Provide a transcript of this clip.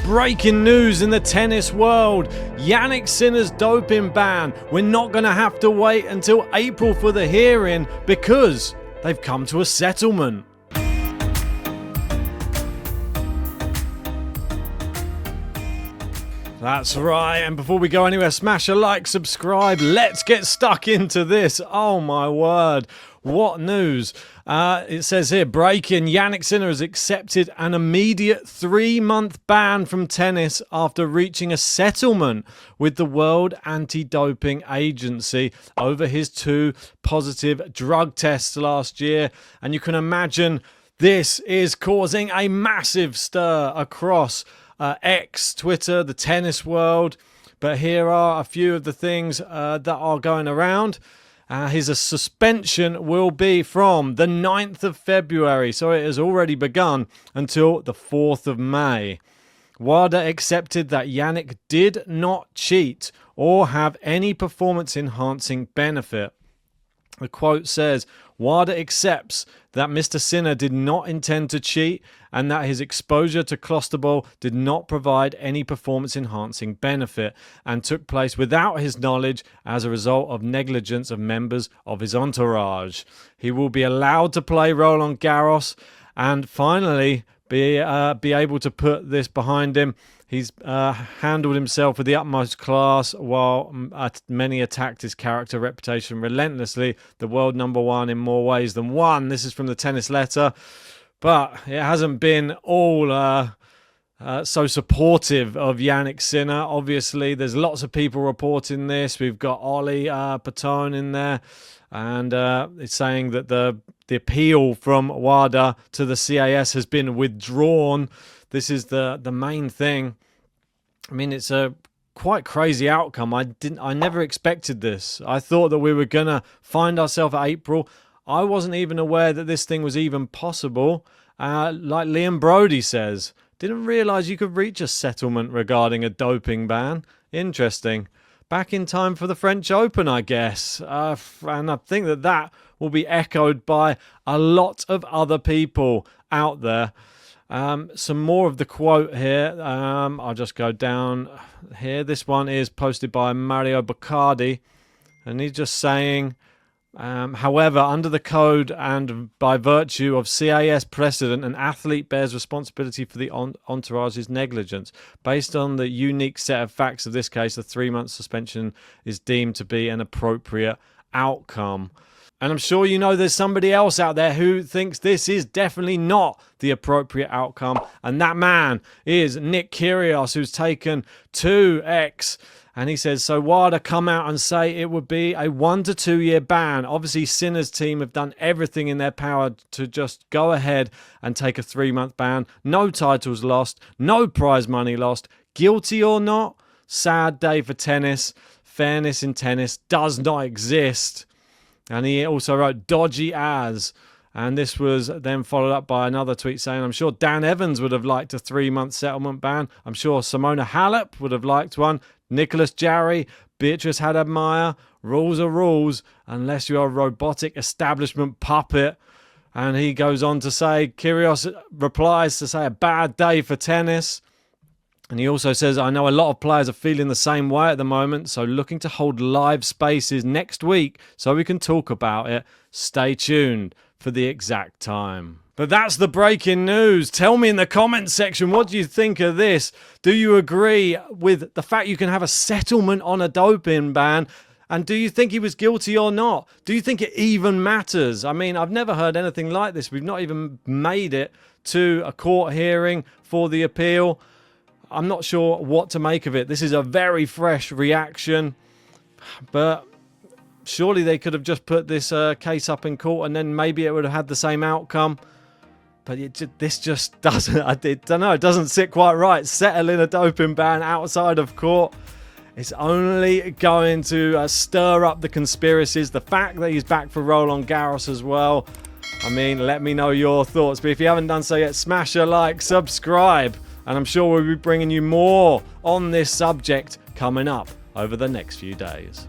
Breaking news in the tennis world. Jannik Sinner's doping ban. We're not going to have to wait until April for the hearing because they've come to a settlement. That's right, and before we go anywhere, smash a like, subscribe. Let's get stuck into this. Oh my word, what news. It says here, breaking, Jannik Sinner has accepted an immediate 3-month ban from tennis after reaching a settlement with the World Anti-Doping Agency over his 2 positive drug tests last year. And you can imagine this is causing a massive stir across X, Twitter, the tennis world. But here are a few of the things that are going around. His suspension will be from the 9th of February, so it has already begun, until the 4th of May. WADA accepted that Jannik did not cheat or have any performance-enhancing benefit. The quote says, WADA accepts that Mr. Sinner did not intend to cheat and that his exposure to clostebol did not provide any performance-enhancing benefit and took place without his knowledge as a result of negligence of members of his entourage. He will be allowed to play Roland Garros and finally be able to put this behind him. He's handled himself with the utmost class while many attacked his character reputation relentlessly. The world #1 in more ways than one. This is from the Tennis Letter. But it hasn't been all so supportive of Jannik Sinner. Obviously, there's lots of people reporting this. We've got Ollie Patone in there. And it's saying that the appeal from WADA to the CAS has been withdrawn. This is the main thing. I mean, it's a quite crazy outcome. I never expected this. I thought that we were going to find ourselves at April. I wasn't even aware that this thing was even possible. Like Liam Brody says, didn't realise you could reach a settlement regarding a doping ban. Interesting. Back in time for the French Open, I guess. And I think that will be echoed by a lot of other people out there. Some more of the quote here. I'll just go down here. This one is posted by Mario Baccardi. And he's just saying, however, under the code and by virtue of CAS precedent, an athlete bears responsibility for the entourage's negligence. Based on the unique set of facts of this case, a 3-month suspension is deemed to be an appropriate outcome. And I'm sure you know there's somebody else out there who thinks this is definitely not the appropriate outcome. And that man is Nick Kyrgios, who's taken 2x. And he says, so WADA come out and say it would be a 1 to 2 year ban. Obviously, Sinner's team have done everything in their power to just go ahead and take a 3-month ban. No titles lost, no prize money lost. Guilty or not, sad day for tennis. Fairness in tennis does not exist. And he also wrote, dodgy as. And this was then followed up by another tweet saying, I'm sure Dan Evans would have liked a 3-month settlement ban. I'm sure Simona Halep would have liked one. Nicholas Jarry, Beatrice Haddad-Meyer. Rules are rules unless you're a robotic establishment puppet. And he goes on to say, Kyrgios replies to say, a bad day for tennis. And he also says, I know a lot of players are feeling the same way at the moment, so looking to hold live spaces next week so we can talk about it. Stay tuned for the exact time. But that's the breaking news. Tell me in the comments section, what do you think of this? Do you agree with the fact you can have a settlement on a doping ban? And do you think he was guilty or not? Do you think it even matters? I mean, I've never heard anything like this. We've not even made it to a court hearing for the appeal. I'm not sure what to make of it. This is a very fresh reaction, but surely they could have just put this case up in court and then maybe it would have had the same outcome. But this just doesn't, I don't know, it doesn't sit quite right. Settling a doping ban outside of court. It's only going to stir up the conspiracies. The fact that he's back for Roland Garros as well. I mean, let me know your thoughts. But if you haven't done so yet, smash a like, subscribe. And I'm sure we'll be bringing you more on this subject coming up over the next few days.